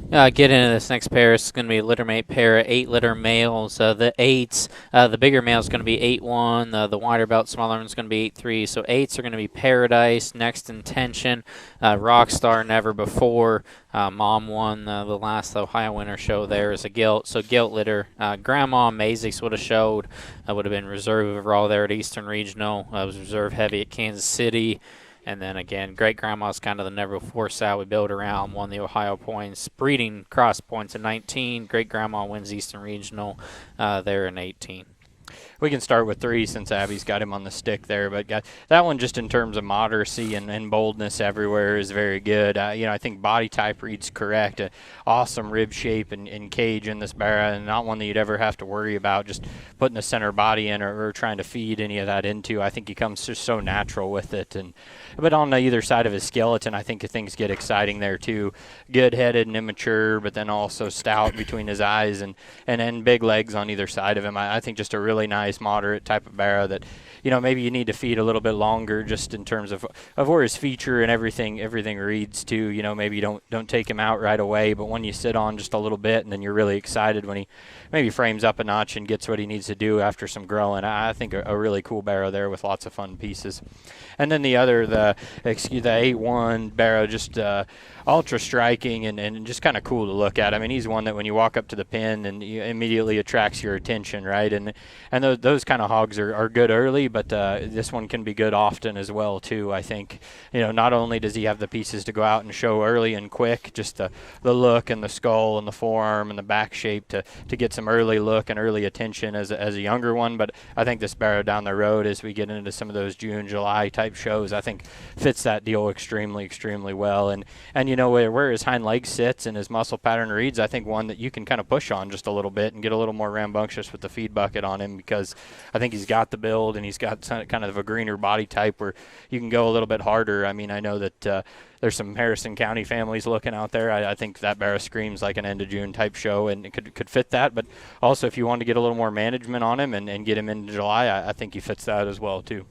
Get into this next pair. It's going to be a litter mate pair of 8 litter males. The eights, the bigger male is going to be 8-1. The wider belt, smaller one is going to be 8-3. So eights are going to be Paradise, Next Intention, Rockstar, Never Before. Mom won the last Ohio Winter Show there as a gilt. So gilt litter. Grandma Mazix would have showed. Would have been reserve overall there at Eastern Regional. Was reserve heavy at Kansas City. And then again, Great Grandma's kind of the never before sow we build around, won the Ohio points, breeding cross points in 19. Great Grandma wins Eastern Regional there in 18. We can start with 3 since Abby's got him on the stick there. But that one, just in terms of moderacy and boldness everywhere, is very good. I think body type reads correct. Awesome rib shape and cage in this barra, and not one that you'd ever have to worry about just putting the center body in or trying to feed any of that into. I think he comes just so natural with it. But on either side of his skeleton, I think things get exciting there too. Good-headed and immature, but then also stout between his eyes and then big legs on either side of him. I think just a really nice moderate type of barra that maybe you need to feed a little bit longer just in terms of where his feature and everything reads to. Maybe you don't take him out right away, but when you sit on just a little bit and then you're really excited when he maybe frames up a notch and gets what he needs to do after some growing. I think a really cool barrow there with lots of fun pieces. And then the other, the 8-1 barrow, just ultra striking and just kind of cool to look at. I mean, he's one that when you walk up to the pen and immediately attracts your attention, right? And those kind of hogs are good early, but this one can be good often as well too. I think not only does he have the pieces to go out and show early and quick, just the look and the skull and the forearm and the back shape to get some early look and early attention as a younger one. But I think this barrow down the road, as we get into some of those June, July type shows, I think fits that deal extremely well. And where his hind leg sits and his muscle pattern reads, I think one that you can kind of push on just a little bit and get a little more rambunctious with the feed bucket on him, because I think he's got the build and he's got kind of a greener body type where you can go a little bit harder. I mean, I know that there's some Harrison County families looking out there. I think that barrow screams like an end of June type show, and it could fit that. But also, if you want to get a little more management on him and get him into July, I think he fits that as well too.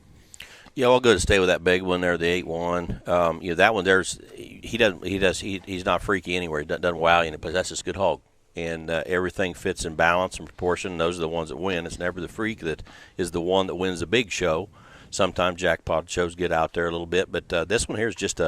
Yeah, I'll go to stay with that big one there, the 8-1. That one he's not freaky anywhere. He doesn't wow you, but that's just a good hog. And everything fits in balance and proportion. Those are the ones that win. It's never the freak that is the one that wins the big show. Sometimes jackpot shows get out there a little bit, but this one here is just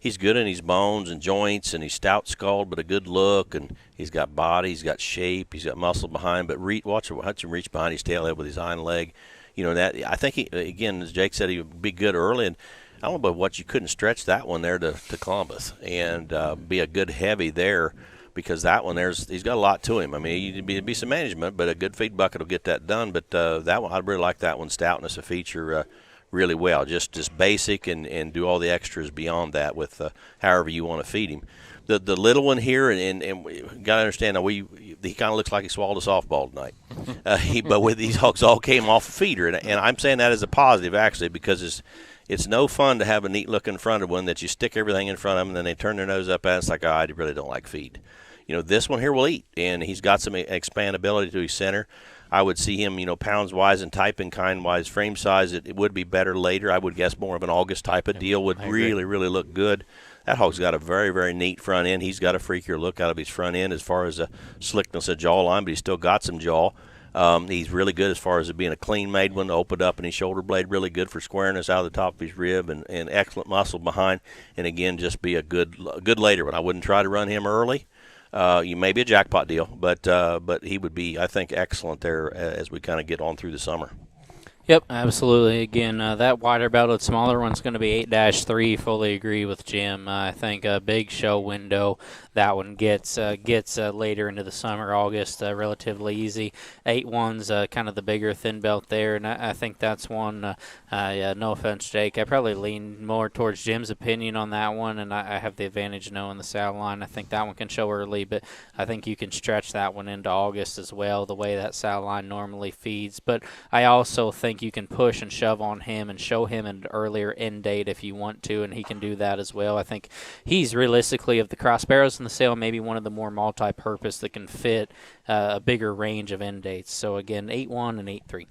he's good in his bones and joints, and he's stout-skulled, but a good look, and he's got body, he's got shape, he's got muscle behind. But watch him reach behind his tail head with his hind leg. That I think he, again, as Jake said, he would be good early, and I don't know about what you couldn't stretch that one there to Columbus and be a good heavy there, because that one he's got a lot to him. I mean, it'd be some management, but a good feed bucket will get that done. But that one, I really like that one, stoutness a feature really well. Just basic and do all the extras beyond that with however you want to feed him. The little one here, and we got to understand that he kind of looks like he swallowed a softball tonight. But with these hogs all came off a feeder, and I'm saying that as a positive actually, because it's no fun to have a neat looking fronted one that you stick everything in front of them and then they turn their nose up at it. It's like, oh, I really don't like feed. This one here will eat, and he's got some expandability to his center. I would see him, pounds wise and type and kind wise, frame size. It would be better later. I would guess more of an August type of deal would really look good. That hog's got a very, very neat front end. He's got a freakier look out of his front end as far as a slickness of jawline, but he's still got some jaw. He's really good as far as it being a clean made one, opened up in his shoulder blade, really good for squareness out of the top of his rib, and excellent muscle behind. And again, just be a good later one. I wouldn't try to run him early. You may be a jackpot deal, but he would be, I think, excellent there as we kind of get on through the summer. Yep, absolutely. Again, that wider belted smaller one's going to be 8-3. Fully agree with Jim. I think a big show window. That one gets later into the summer, August, relatively easy. 8-1's kind of the bigger thin belt there, and I think that's one. No offense, Jake. I probably lean more towards Jim's opinion on that one, and I have the advantage of knowing the saddle line. I think that one can show early, but I think you can stretch that one into August as well, the way that saddle line normally feeds. But I also think you can push and shove on him and show him an earlier end date if you want to, and he can do that as well. I think he's realistically, of the cross barrows in the sale, maybe one of the more multi-purpose that can fit a bigger range of end dates. So again, 8-1 and 8-3.